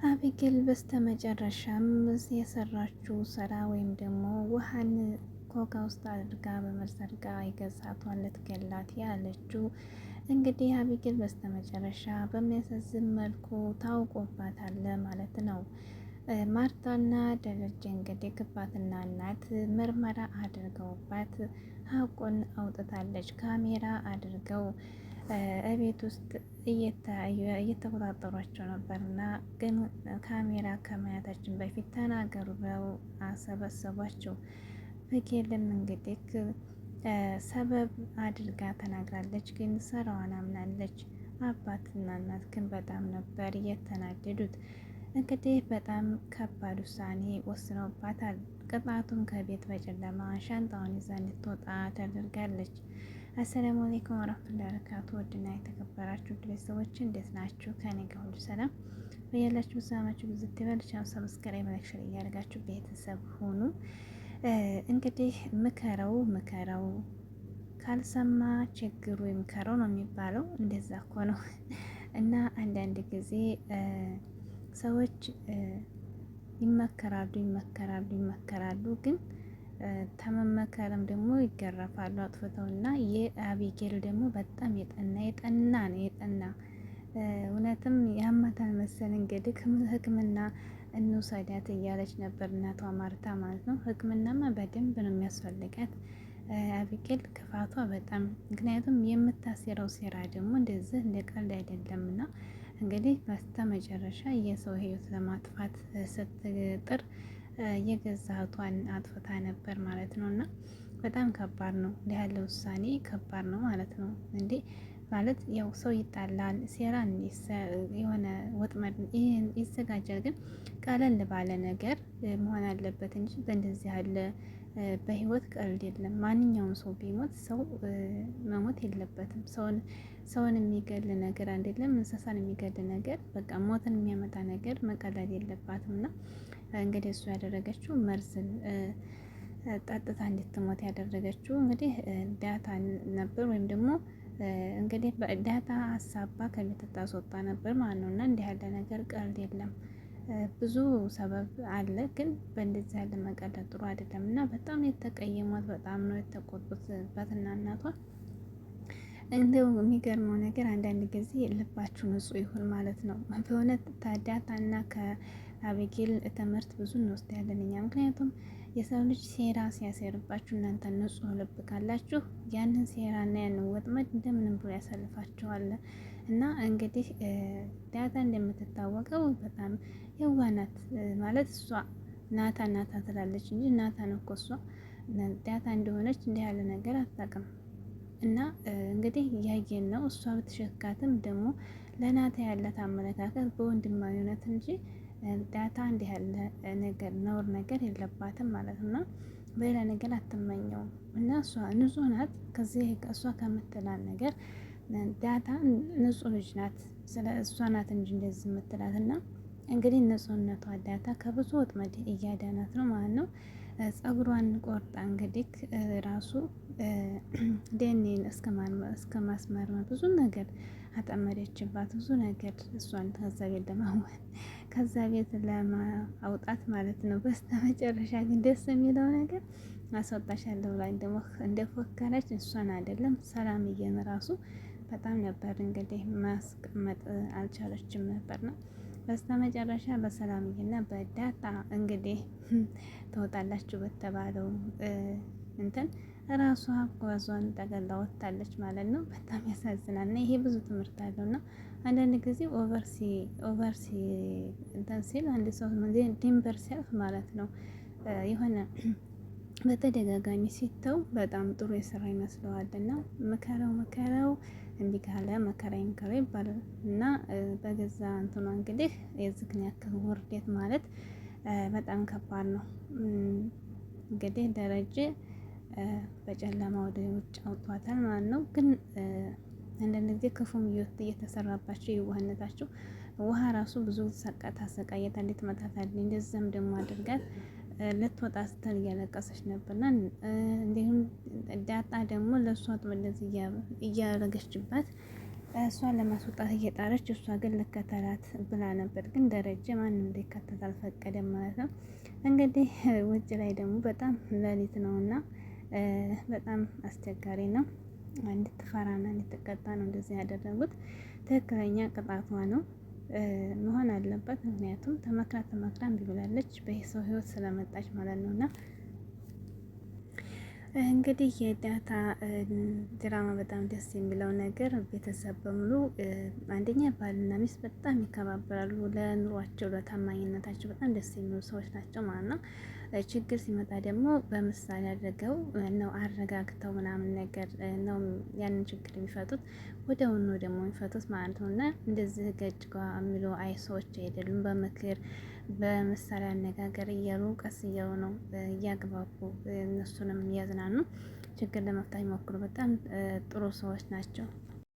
አቢጌል በስተመጨረሻም የሰራችው ስራ ወይም ደግሞ ውሃን ኮካ ውስጥ አድርጋ በመርዝ አድርጋ የገዛቷን ልትገላት ያለችው እንግዲህ አቢጌል በስተመጨረሻ በሚያሳዝን መልኩ ታውቆባታል ማለት ነው። ማርታና ደረጀ እንግዲህ አባትና እናት ምርመራ አድርገውባት ሀቁን አውጥታለች። ካሜራ አድርገው እቤት ውስጥ እየተቆጣጠሯቸው ነበርና ግን ካሜራ ከማየታችን በፊት ተናገሩ ብለው አሰበሰቧቸው። አቢጌልም እንግዲህ ሰበብ አድርጋ ተናግራለች፣ ግን ስራዋን አምናለች። አባትና እናት ግን በጣም ነበር የተናደዱት። እንግዲህ በጣም ከባድ ውሳኔ ወስነውባታል። ቅጣቱም ከቤት በጨለማ ሻንጣውን ይዛ እንድትወጣ ተደርጋለች። አሰላሙ አለይኩም ወራህመቱላሂ ወበረካቱ። ውድና የተከበራችሁ ቤተሰቦች እንዴት ናችሁ? ከኔ ጋር ሁሉ ሰላም። በያላችሁ ሰላማችሁ ብዙ ይበል። ቻው ሰብስክራይብ ላይክ ሼር እያደረጋችሁ ቤተሰብ ሁኑ። እንግዲህ ምከረው ካልሰማ ችግሩ ይምከረው ነው የሚባለው። እንደዛ እኮ ነው። እና አንዳንድ ጊዜ ሰዎች ይመከራሉ ግን ተመመከርም ደግሞ ይገረፋሉ አጥፍተውና። የአቢጌል ደግሞ በጣም የጠና ነው። እውነትም ያማታል መሰል እንግዲህ ሕክምና እንውሰዳት እያለች ነበር እናቷ ማርታ ማለት ነው። ሕክምናማ በደንብ ነው የሚያስፈልጋት አቢጌል ክፋቷ በጣም ምክንያቱም የምታሴረው ሴራ ደግሞ እንደዚህ እንደ ቀልድ አይደለምና እንግዲህ በስተመጨረሻ የሰው ሕይወት ለማጥፋት ስትጥር የገዛ እህቷን አጥፍታ ነበር ማለት ነው። እና በጣም ከባድ ነው። እንዲህ ያለ ውሳኔ ከባድ ነው ማለት ነው። እንዴ ማለት ያው ሰው ይጣላል፣ ሴራን የሆነ ወጥመድ ይዘጋጃል፣ ግን ቀለል ባለ ነገር መሆን አለበት እንጂ በእንደዚህ ያለ በህይወት ቀልድ የለም። ማንኛውም ሰው ቢሞት ሰው መሞት የለበትም። ሰውን የሚገል ነገር አይደለም፣ እንስሳን የሚገል ነገር በቃ ሞትን የሚያመጣ ነገር መቀለድ የለባትም። እና እንግዲህ እሱ ያደረገችው መርዝን ጠጥታ እንድትሞት ያደረገችው እንግዲህ ዳታ ነበር ወይም ደግሞ እንግዲህ በዳታ ሀሳባ ከቤት ታስወጣ ነበር ማለት ነው። እና እንዲህ ያለ ነገር ቀልድ የለም። ብዙ ሰበብ አለ፣ ግን በእንደዚህ ያለ መቀለድ ጥሩ አይደለም። እና በጣም የተቀየሟት፣ በጣም ነው የተቆጡት አባትና እናቷ። እንደው የሚገርመው ነገር አንዳንድ ጊዜ ልባችሁ ንጹሕ ይሁን ማለት ነው። በእውነት ዳታና ከአቢጌል ትምህርት ብዙ እንወስዳለን እኛ። ምክንያቱም የሰው ልጅ ሴራ ሲያሴርባችሁ እናንተ ንጹሕ ልብ ካላችሁ ያንን ሴራና ያንን ወጥመድ እንደምንም ብሎ ያሳልፋችኋል። እና እንግዲህ ዳታ እንደምትታወቀው በጣም የዋናት ማለት እሷ ናታ ትላለች እንጂ ናታን እኮ እሷ ዳታ እንደሆነች እንዲህ ያለ ነገር አታውቅም። እና እንግዲህ እያየን ነው። እሷ ብትሸካትም ደግሞ ለናታ ያላት አመለካከት በወንድማዊነት እንጂ ዳታ እንዲህ ያለ ነገር ነውር ነገር የለባትም ማለት ነው። በሌላ ነገር አትመኘውም። እና እሷ ንጹሕ ናት። ከዚህ እሷ ከምትላል ነገር ዳታ ንጹሕ ልጅ ናት። ስለ እሷ ናት እንጂ እንደዚህ የምትላት እና እንግዲህ ንጹሕነቷ ዳታ ከብዙ ወጥመድ እያዳናት ነው ማለት ነው። ጸጉሯን ቆርጣ እንግዲህ ራሱ ዴኔን እስከ ማስመርመር ብዙ ነገር አጠመደችባት። ብዙ ነገር እሷን ከዛ ቤት ለማውጣት ማለት ነው። በስተመጨረሻ ግን ደስ የሚለው ነገር አስወጣሻለሁ ላይ እንደፎከረች እሷን አይደለም ሰላምዬን ራሱ በጣም ነበር እንግዲህ ማስቀመጥ አልቻለችም ነበርና በስተመጨረሻ በሰላምዬና በዳታ እንግዲህ ትወጣላችሁ በተባለው እንትን ራሷ ጓዟን ጠቅልላ ወጥታለች ማለት ነው። በጣም ያሳዝናል። እና ይሄ ብዙ ትምህርት አለው። እና አንዳንድ ጊዜ ኦቨርሲ እንትን ሲል አንድ ሰው ድንበር ሲያልፍ ማለት ነው የሆነ በተደጋጋሚ ሲተው በጣም ጥሩ የስራ ይመስለዋል። እና መከረው እምቢ ካለ መከራ ይምከረው ይባላል። እና በገዛ እንትኗ እንግዲህ የዝክን ያክል ውርደት ማለት በጣም ከባድ ነው። እንግዲህ ደረጀ በጨለማ ወደ ውጭ አውጥቷታል ማለት ነው። ግን አንዳንድ ጊዜ ክፉም እየተሰራባቸው የዋህነታቸው ውሃ ራሱ ብዙ ታሰቃየታ እንዴት መታታለች። እንደዛም ደግሞ አድርጋት ልትወጣ ስትል እያለቀሰች ነበርና እንዲሁም ዳጣ ደግሞ ለእሷ እንደዚህ እያረገችባት እሷን ለማስወጣት እየጣረች እሷ ግን ልከተላት ብላ ነበር። ግን ደረጀ ማንም እንዲከተት አልፈቀደም ማለት ነው። እንግዲህ ውጭ ላይ ደግሞ በጣም ሌሊት ነው እና በጣም አስቸጋሪ ነው። እንድትፈራና እንድትቀጣ ነው እንደዚህ ያደረጉት። ትክክለኛ ቅጣቷ ነው መሆን አለበት። ምክንያቱም ተመክራ እምቢ ብላለች በሰው ህይወት ስለመጣች ማለት ነው። እና እንግዲህ የዳታ ድራማ በጣም ደስ የሚለው ነገር ቤተሰብ በሙሉ አንደኛ ባልና ሚስት በጣም ይከባበራሉ። ለኑሯቸው ለታማኝነታቸው በጣም ደስ የሚሉ ሰዎች ናቸው ማለት ነው። ችግር ሲመጣ ደግሞ በምሳሌ አድርገው ነው አረጋግተው ምናምን ነገር ነው ያንን ችግር የሚፈቱት። ወዲያውኑ ደግሞ የሚፈቱት ማለት ነው። እና እንደዚህ ገጭ ጋ የሚሉ አይ ሰዎች አይደሉም። በምክር በምሳሌ አነጋገር እያሉ ቀስ እያሉ ነው እያግባቡ እነሱንም እያዝናኑ ችግር ለመፍታት ይሞክሩ። በጣም ጥሩ ሰዎች ናቸው።